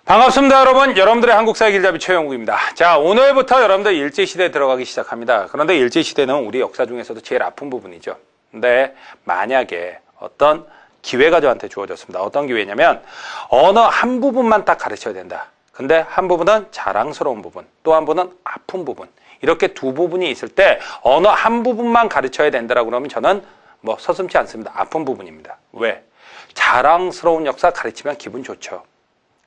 반갑습니다, 여러분. 여러분들의 한국사의 길잡이 최영국입니다. 자, 오늘부터 여러분들 일제시대에 들어가기 시작합니다. 그런데 일제시대는 우리 역사 중에서도 제일 아픈 부분이죠. 근데 만약에 어떤 기회가 저한테 주어졌습니다. 어떤 기회냐면 언어 한 부분만 딱 가르쳐야 된다. 근데 한 부분은 자랑스러운 부분, 또 한 부분은 아픈 부분. 이렇게 두 부분이 있을 때 언어 한 부분만 가르쳐야 된다라고 그러면 저는 뭐 서슴지 않습니다. 아픈 부분입니다. 왜? 자랑스러운 역사 가르치면 기분 좋죠.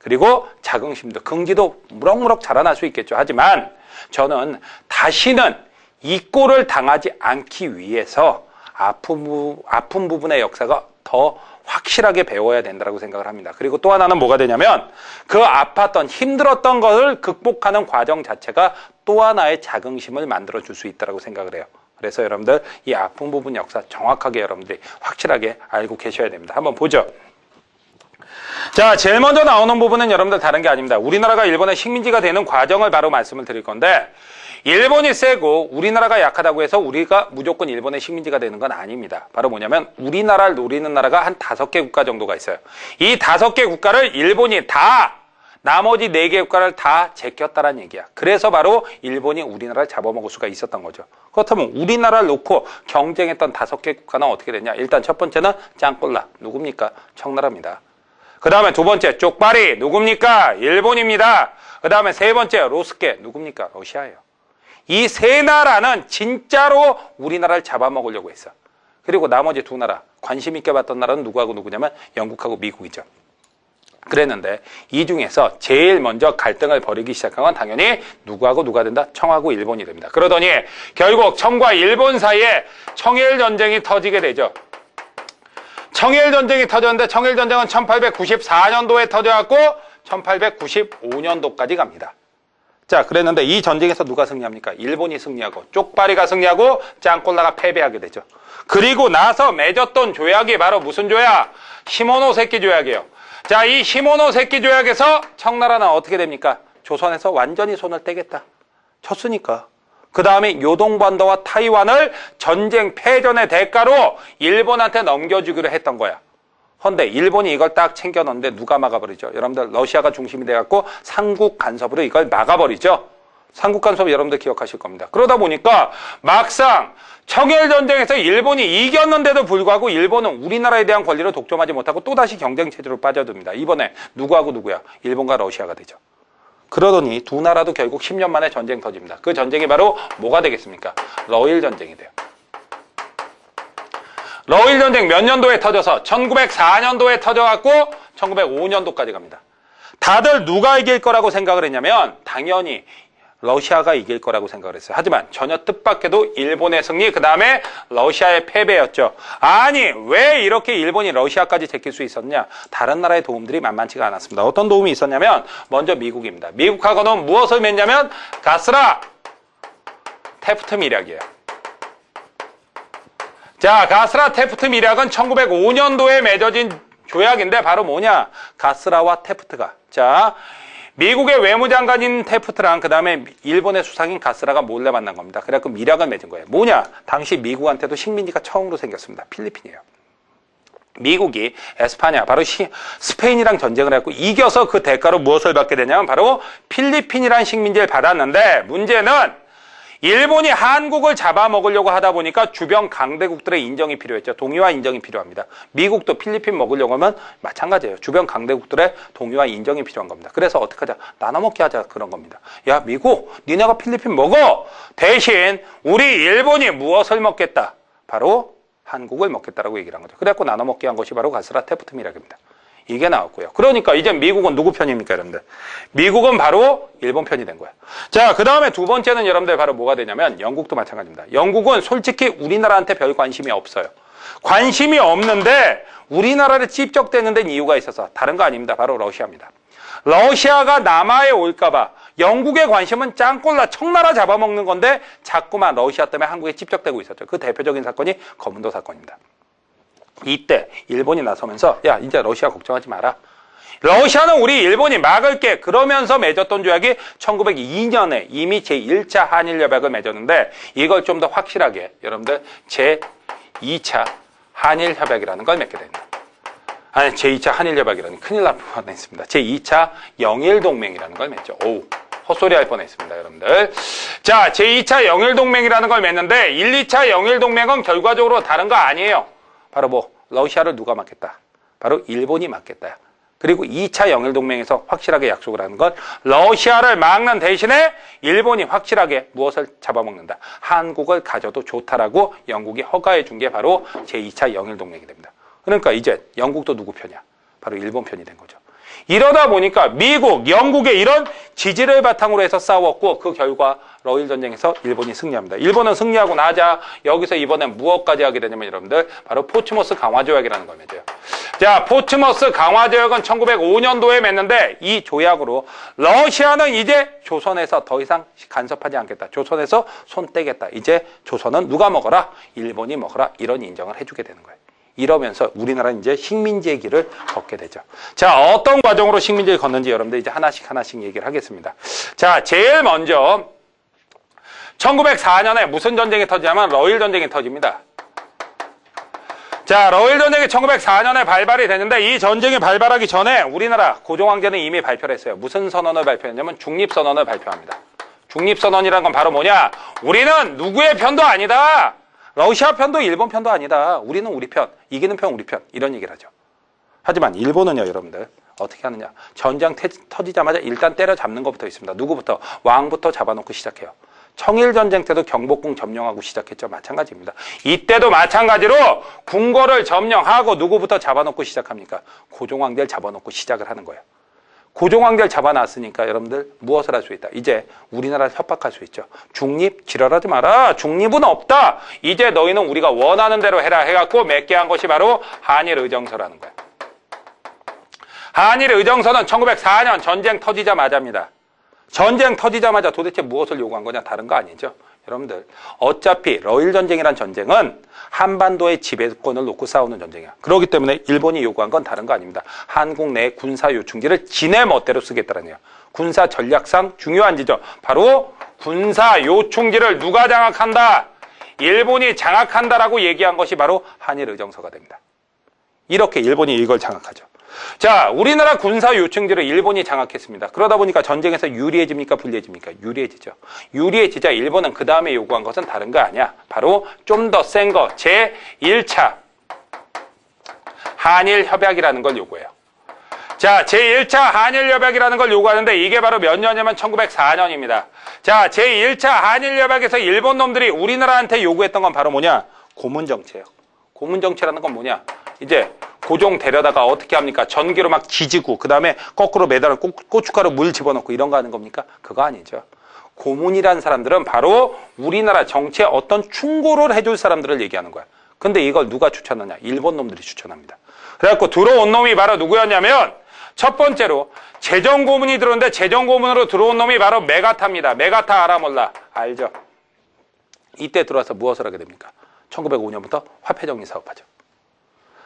그리고 자긍심도, 긍지도 무럭무럭 자라날 수 있겠죠. 하지만 저는 다시는 이 꼴을 당하지 않기 위해서 아픈 부분의 역사가 더 확실하게 배워야 된다고 생각을 합니다. 그리고 또 하나는 뭐가 되냐면 그 아팠던 힘들었던 것을 극복하는 과정 자체가 또 하나의 자긍심을 만들어줄 수 있다고 생각을 해요. 그래서 여러분들 이 아픈 부분 역사 정확하게 여러분들이 확실하게 알고 계셔야 됩니다. 한번 보죠. 자, 제일 먼저 나오는 부분은 여러분들 다른 게 아닙니다. 우리나라가 일본의 식민지가 되는 과정을 바로 말씀을 드릴 건데, 일본이 세고 우리나라가 약하다고 해서 우리가 무조건 일본의 식민지가 되는 건 아닙니다. 바로 뭐냐면 우리나라를 노리는 나라가 한 5개 국가 정도가 있어요. 이 5개 국가를 일본이 다 나머지 4개 국가를 다 제꼈다라는 얘기야. 그래서 바로 일본이 우리나라를 잡아먹을 수가 있었던 거죠. 그렇다면 우리나라를 놓고 경쟁했던 5개 국가는 어떻게 됐냐? 일단 첫 번째는 짱꼴라. 누굽니까? 청나라입니다. 그 다음에 두 번째 쪽발이 누굽니까? 일본입니다. 그 다음에 세 번째 로스케 누굽니까? 러시아예요. 이 세 나라는 진짜로 우리나라를 잡아먹으려고 했어. 그리고 나머지 두 나라 관심 있게 봤던 나라는 누구하고 누구냐면 영국하고 미국이죠. 그랬는데 이 중에서 제일 먼저 갈등을 벌이기 시작한 건 당연히 누구하고 누가 된다? 청하고 일본이 됩니다. 그러더니 결국 청과 일본 사이에 청일전쟁이 터지게 되죠. 청일전쟁이 터졌는데 청일전쟁은 1894년도에 터져갖고 1895년도까지 갑니다. 자, 그랬는데 이 전쟁에서 누가 승리합니까? 일본이 승리하고 쪽발이가 승리하고 짱꼴라가 패배하게 되죠. 그리고 나서 맺었던 조약이 바로 무슨 조약? 시모노세키 조약이에요. 자, 이 시모노세키 조약에서 청나라는 어떻게 됩니까? 조선에서 완전히 손을 떼겠다. 쳤으니까. 그 다음에 요동반도와 타이완을 전쟁 패전의 대가로 일본한테 넘겨주기로 했던 거야. 그런데 일본이 이걸 딱 챙겨놓는데 누가 막아버리죠? 여러분들 러시아가 중심이 돼갖고 삼국 간섭으로 이걸 막아버리죠. 삼국 간섭 여러분들 기억하실 겁니다. 그러다 보니까 막상 청일전쟁에서 일본이 이겼는데도 불구하고 일본은 우리나라에 대한 권리를 독점하지 못하고 또다시 경쟁체제로 빠져듭니다. 이번에 누구하고 누구야? 일본과 러시아가 되죠. 그러더니 두 나라도 결국 10년 만에 전쟁 터집니다. 그 전쟁이 바로 뭐가 되겠습니까? 러일 전쟁이 돼요. 러일 전쟁 몇 년도에 터져서 1904년도에 터져갖고 1905년도까지 갑니다. 다들 누가 이길 거라고 생각을 했냐면 당연히 러시아가 이길 거라고 생각을 했어요. 하지만 전혀 뜻밖에도 일본의 승리, 그 다음에 러시아의 패배였죠. 아니, 왜 이렇게 일본이 러시아까지 제낄 수 있었냐? 다른 나라의 도움들이 만만치가 않았습니다. 어떤 도움이 있었냐면 먼저 미국입니다. 미국하고는 무엇을 맺냐면 가스라 테프트 밀약이에요. 자, 가스라 테프트 밀약은 1905년도에 맺어진 조약인데 바로 뭐냐? 가스라와 테프트가. 자, 미국의 외무장관인 테프트랑 그 다음에 일본의 수상인 가스라가 몰래 만난 겁니다. 그래갖고 밀약을 맺은 거예요. 뭐냐? 당시 미국한테도 식민지가 처음으로 생겼습니다. 필리핀이에요. 미국이 에스파냐, 바로 스페인이랑 전쟁을 했고 이겨서 그 대가로 무엇을 받게 되냐면 바로 필리핀이라는 식민지를 받았는데 문제는 일본이 한국을 잡아먹으려고 하다 보니까 주변 강대국들의 인정이 필요했죠. 동의와 인정이 필요합니다. 미국도 필리핀 먹으려고 하면 마찬가지예요. 주변 강대국들의 동의와 인정이 필요한 겁니다. 그래서 어떻게 하자? 나눠먹게 하자 그런 겁니다. 야, 미국, 니네가 필리핀 먹어. 대신 우리 일본이 무엇을 먹겠다? 바로 한국을 먹겠다라고 얘기를 한 거죠. 그래갖고 나눠먹게 한 것이 바로 가스라 테프트 밀약입니다. 이게 나왔고요. 그러니까 이제 미국은 누구 편입니까, 여러분들? 미국은 바로 일본 편이 된 거야. 자, 그 다음에 두 번째는 여러분들 바로 뭐가 되냐면 영국도 마찬가지입니다. 영국은 솔직히 우리나라한테 별 관심이 없어요. 관심이 없는데 우리나라를 찝적대는 데는 이유가 있어서 다른 거 아닙니다. 바로 러시아입니다. 러시아가 남하에 올까봐 영국의 관심은 짱꼴라 청나라 잡아먹는 건데 자꾸만 러시아 때문에 한국에 찝적대고 있었죠. 그 대표적인 사건이 거문도 사건입니다. 이때 일본이 나서면서 야, 이제 러시아 걱정하지 마라. 러시아는 우리 일본이 막을게. 그러면서 맺었던 조약이 1902년에 이미 제1차 한일협약을 맺었는데 이걸 좀 더 확실하게 여러분들 제2차 한일협약이라는 걸 맺게 됩니다. 아니, 제2차 한일협약이라니 큰일 날 뻔했습니다. 제2차 영일동맹이라는 걸 맺죠. 오우, 헛소리 할 뻔했습니다, 여러분들. 자, 제2차 영일동맹이라는 걸 맺는데 1, 2차 영일동맹은 결과적으로 다른 거 아니에요. 바로 뭐 러시아를 누가 막겠다? 바로 일본이 막겠다. 그리고 2차 영일동맹에서 확실하게 약속을 하는 건 러시아를 막는 대신에 일본이 확실하게 무엇을 잡아먹는다. 한국을 가져도 좋다라고 영국이 허가해 준 게 바로 제2차 영일동맹이 됩니다. 그러니까 이제 영국도 누구 편이야? 바로 일본 편이 된 거죠. 이러다 보니까 미국, 영국의 이런 지지를 바탕으로 해서 싸웠고 그 결과 러일 전쟁에서 일본이 승리합니다. 일본은 승리하고 나자 여기서 이번엔 무엇까지 하게 되냐면 여러분들 바로 포츠모스 강화조약이라는 걸 맺어요. 자, 포츠모스 강화조약은 1905년도에 맺는데 이 조약으로 러시아는 이제 조선에서 더 이상 간섭하지 않겠다. 조선에서 손 떼겠다. 이제 조선은 누가 먹어라? 일본이 먹어라. 이런 인정을 해주게 되는 거예요. 이러면서 우리나라는 이제 식민지의 길을 걷게 되죠. 자, 어떤 과정으로 식민지를 걷는지 여러분들 이제 하나씩 얘기를 하겠습니다. 자, 제일 먼저 1904년에 무슨 전쟁이 터지냐면 러일 전쟁이 터집니다. 자, 러일 전쟁이 1904년에 발발이 되는데 이 전쟁이 발발하기 전에 우리나라 고종황제는 이미 발표를 했어요. 무슨 선언을 발표했냐면 중립선언을 발표합니다. 중립선언이란 건 바로 뭐냐? 우리는 누구의 편도 아니다. 러시아 편도 일본 편도 아니다. 우리는 우리 편, 이기는 편 우리 편, 이런 얘기를 하죠. 하지만 일본은요, 여러분들 어떻게 하느냐? 전쟁 터지자마자 일단 때려잡는 것부터 있습니다. 누구부터? 왕부터 잡아놓고 시작해요. 청일전쟁 때도 경복궁 점령하고 시작했죠. 마찬가지입니다. 이때도 마찬가지로 궁궐을 점령하고 누구부터 잡아놓고 시작합니까? 고종황제를 잡아놓고 시작을 하는 거예요. 고종황제를 잡아놨으니까 여러분들 무엇을 할 수 있다? 이제 우리나라를 협박할 수 있죠. 중립 지랄하지 마라. 중립은 없다. 이제 너희는 우리가 원하는 대로 해라 해갖고 맺게 한 것이 바로 한일의정서라는 거예요. 한일의정서는 1904년 전쟁 터지자마자입니다. 전쟁 터지자마자 도대체 무엇을 요구한 거냐? 다른 거 아니죠. 여러분들 어차피 러일 전쟁이란 전쟁은 한반도의 지배권을 놓고 싸우는 전쟁이야. 그렇기 때문에 일본이 요구한 건 다른 거 아닙니다. 한국 내 군사 요충지를 지네 멋대로 쓰겠다는 거예요. 군사 전략상 중요한 지점. 바로 군사 요충지를 누가 장악한다? 일본이 장악한다라고 얘기한 것이 바로 한일의정서가 됩니다. 이렇게 일본이 이걸 장악하죠. 자, 우리나라 군사 요충지를 일본이 장악했습니다. 그러다 보니까 전쟁에서 유리해집니까? 불리해집니까? 유리해지죠. 유리해지자 일본은 그 다음에 요구한 것은 다른 거 아니야. 바로 좀 더 센 거, 제1차 한일협약이라는 걸 요구해요. 자, 제1차 한일협약이라는 걸 요구하는데 이게 바로 몇 년이냐면 1904년입니다. 자, 제1차 한일협약에서 일본 놈들이 우리나라한테 요구했던 건 바로 뭐냐? 고문정치예요. 고문정치라는 건 뭐냐? 이제 고종 데려다가 어떻게 합니까? 전기로 막 지지고 그 다음에 거꾸로 매달아 고춧가루 물 집어넣고 이런 거 하는 겁니까? 그거 아니죠. 고문이라는 사람들은 바로 우리나라 정치에 어떤 충고를 해줄 사람들을 얘기하는 거야. 근데 이걸 누가 추천하냐? 일본 놈들이 추천합니다. 그래갖고 들어온 놈이 바로 누구였냐면 첫 번째로 재정고문이 들어오는데 재정고문으로 들어온 놈이 바로 메가타입니다. 메가타 알아 몰라? 알죠? 이때 들어와서 무엇을 하게 됩니까? 1905년부터 화폐정리 사업하죠.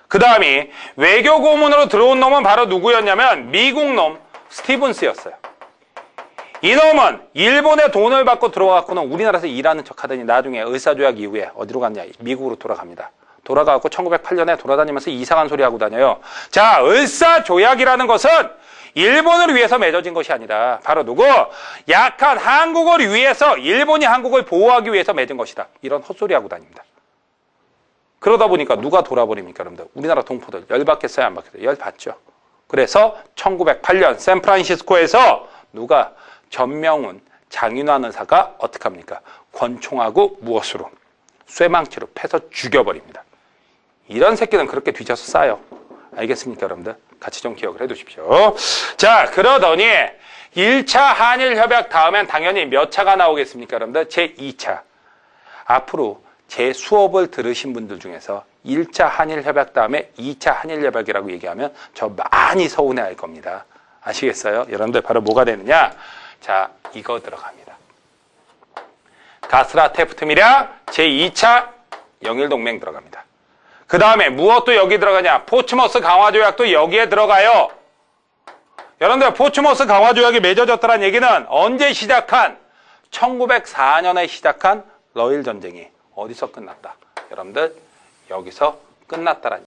그 다음이 외교고문으로 들어온 놈은 바로 누구였냐면 미국 놈 스티븐스였어요. 이 놈은 일본의 돈을 받고 들어와갖고는 우리나라에서 일하는 척 하더니 나중에 을사조약 이후에 어디로 갔냐? 미국으로 돌아갑니다. 돌아가갖고 1908년에 돌아다니면서 이상한 소리 하고 다녀요. 자, 을사조약이라는 것은 일본을 위해서 맺어진 것이 아니라 바로 누구? 약한 한국을 위해서 일본이 한국을 보호하기 위해서 맺은 것이다. 이런 헛소리 하고 다닙니다. 그러다 보니까 누가 돌아버립니까, 여러분들? 우리나라 동포들 열받겠어요, 안 받겠어요? 열받죠. 그래서 1908년 샌프란시스코에서 누가 전명훈, 장윤환 의사가 어떻게 합니까? 권총하고 무엇으로? 쇠망치로 패서 죽여버립니다. 이런 새끼는 그렇게 뒤져서 싸요. 알겠습니까, 여러분들? 같이 좀 기억을 해두십시오. 자, 그러더니 1차 한일협약 다음엔 당연히 몇 차가 나오겠습니까, 여러분들? 제2차. 앞으로 제 수업을 들으신 분들 중에서 1차 한일협약 다음에 2차 한일협약이라고 얘기하면 저 많이 서운해할 겁니다. 아시겠어요? 여러분들 바로 뭐가 되느냐? 자, 이거 들어갑니다. 가스라 테프트미랴 제2차 영일동맹 들어갑니다. 그 다음에 무엇도 여기 들어가냐? 포츠모스 강화조약도 여기에 들어가요. 여러분들 포츠모스 강화조약이 맺어졌다는 얘기는 언제 시작한? 1904년에 시작한 러일 전쟁이 어디서 끝났다? 여러분들 여기서 끝났다라는